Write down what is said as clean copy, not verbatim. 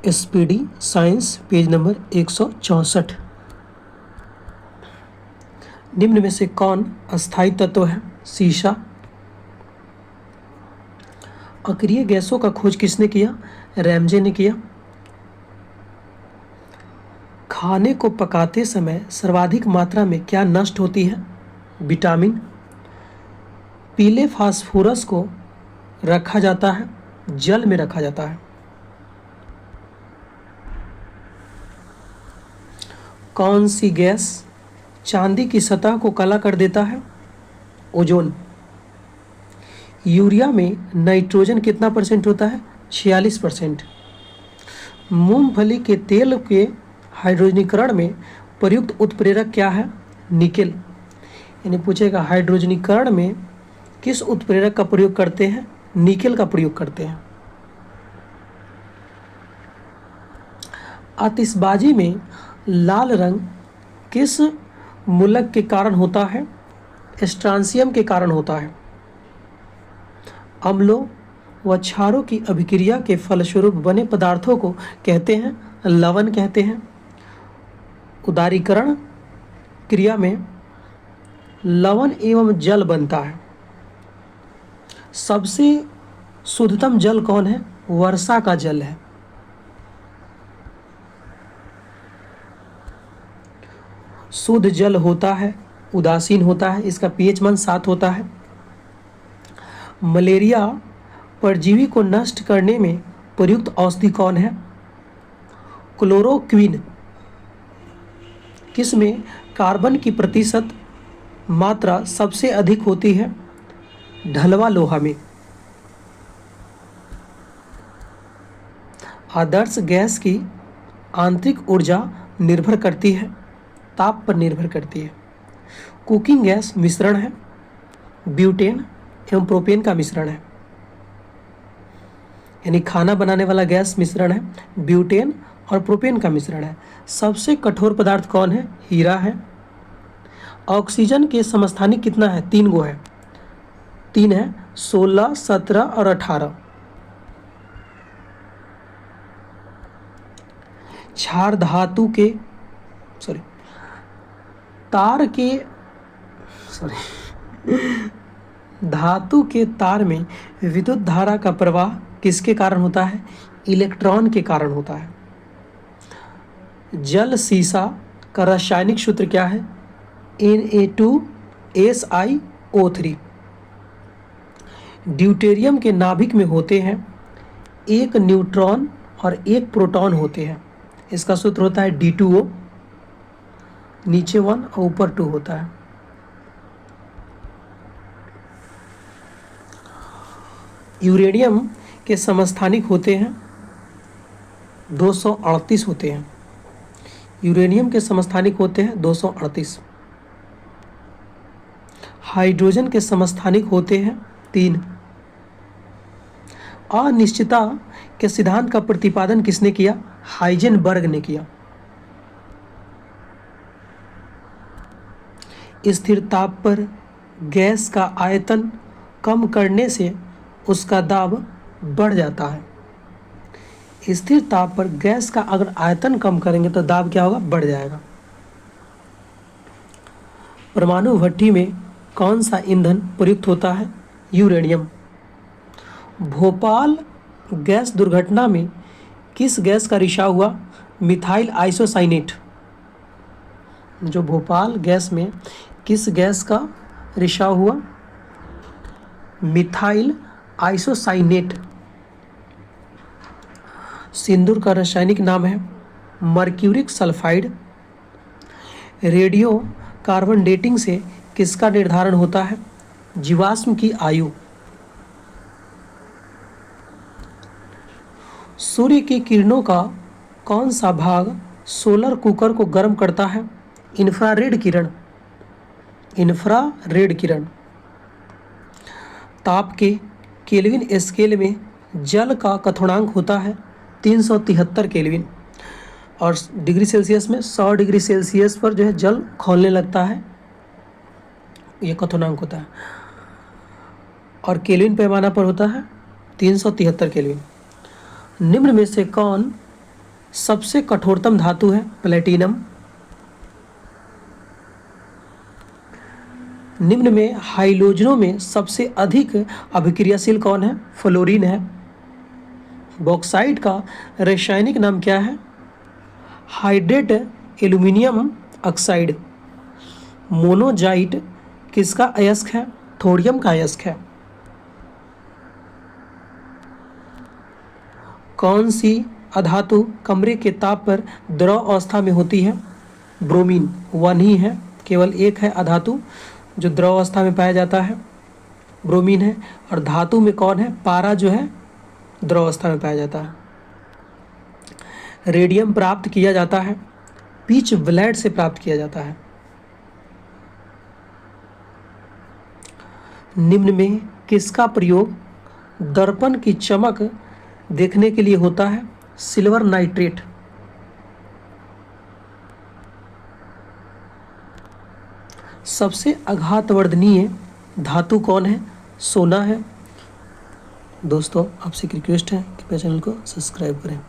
SPD science page number 164। निम्न में से कौन अस्थायी तत्व है? सीसा। अक्रिय गैसों का खोज किसने किया? रैमजे ने किया। खाने को पकाते समय सर्वाधिक मात्रा में क्या नष्ट होती है? विटामिन। पीले फास्फोरस को रखा जाता है, जल में रखा जाता है। कौन सी गैस चांदी की सतह को काला कर देता है? ओजोन। यूरिया में नाइट्रोजन कितना परसेंट होता है? 46%। मूंगफली के तेल के हाइड्रोजनीकरण में प्रयुक्त उत्प्रेरक क्या है? निकेल। यानी पूछेगा हाइड्रोजनीकरण में किस उत्प्रेरक का प्रयोग करते हैं? निकेल का प्रयोग करते हैं। आतिशबाजी में लाल रंग किस मूलक के कारण होता है? स्ट्रांसियम के कारण होता है। अम्लों व क्षारों की अभिक्रिया के फलस्वरूप बने पदार्थों को कहते हैं लवण कहते हैं। उदारीकरण क्रिया में लवण एवं जल बनता है। सबसे शुद्धतम जल कौन है? वर्षा का जल है। शुद्ध जल होता है, उदासीन होता है, इसका pH मान 7 होता है। मलेरिया परजीवी को नष्ट करने में प्रयुक्त औषधि कौन है? क्लोरोक्विन। किसमें कार्बन की प्रतिशत मात्रा सबसे अधिक होती है? ढलवा लोहा में। आदर्श गैस की आंतरिक ऊर्जा निर्भर करती है, ताप पर निर्भर करती है। कुकिंग गैस मिश्रण है, ब्यूटेन एवं प्रोपेन का मिश्रण है। यानी खाना बनाने वाला गैस मिश्रण है, ब्यूटेन और प्रोपेन का मिश्रण है। सबसे कठोर पदार्थ कौन है? हीरा है। ऑक्सीजन के समस्थानिक कितना है? 3 गो है। 3 है, 16, 17 और 18। क्षार धातु के धातु के तार में विद्युत धारा का प्रवाह किसके कारण होता है? इलेक्ट्रॉन के कारण होता है। जल सीसा का रासायनिक सूत्र क्या है? Na2SiO3। ड्यूटेरियम के नाभिक में होते हैं 1 न्यूट्रॉन और 1 प्रोटॉन होते हैं। इसका सूत्र होता है D2O, नीचे 1 और ऊपर 2 होता है। यूरेनियम के समस्थानिक होते हैं 238 होते हैं। यूरेनियम के समस्थानिक होते हैं 238। हाइड्रोजन के समस्थानिक होते हैं 3। अनिश्चितता के सिद्धांत का प्रतिपादन किसने किया? हाइजेनबर्ग ने किया। स्थिर ताप पर गैस का आयतन कम करने से उसका दाब बढ़ जाता है। स्थिर ताप पर गैस का अगर आयतन कम करेंगे तो दाब क्या होगा? बढ़ जाएगा। परमाणु भट्ठी में कौन सा ईंधन प्रयुक्त होता है? यूरेनियम। भोपाल गैस दुर्घटना में किस गैस का रिसाव हुआ? Methyl isocyanate. जो भोपाल गैस में किस गैस का रिसाव हुआ? Methyl isocyanate. सिंदूर का रासायनिक नाम है mercuric sulphide. Radio carbon dating से किसका निर्धारण होता है? जीवाश्म की आयु। सूर्य की किरणों का कौन सा भाग सोलर कुकर को गर्म करता है? इंफ्रारेड किरण। इंफ्रारेड किरण। ताप के केल्विन स्केल में जल का क्वथनांक होता है 373 केल्विन, और डिग्री सेल्सियस में 100 डिग्री सेल्सियस पर जो है जल खौलने लगता है, ये क्वथनांक होता है। और केल्विन पैमाना पर होता है 373 केल्विन। निम्न में से कौन सबसे कठोरतम धातु है प्लेटिनम। निम्न में हाइलोजनों में सबसे अधिक अभिक्रियाशील कौन है? फ्लोरीन है। बॉक्साइट का रासायनिक नाम क्या है? Hydrate aluminium oxide. मोनोजाइट किसका अयस्क है? थोरियम का अयस्क है। कौन सी अधातु कमरे के ताप पर द्रव अवस्था में होती है? ब्रोमीन। वन ही है, केवल एक है अधातु जो द्रव अवस्था में पाया जाता है, ब्रोमीन है। और धातु में कौन है? पारा जो है द्रव अवस्था में पाया जाता है। रेडियम प्राप्त किया जाता है पिच ब्लेड से प्राप्त किया जाता है। निम्न में किसका प्रयोग दर्पण की चमक देखने के लिए होता है? Silver nitrate. सबसे आघातवर्धनीय धातु कौन है? सोना है। दोस्तों आपसे एक रिक्वेस्ट है कि मेरे चैनल को सब्सक्राइब करें।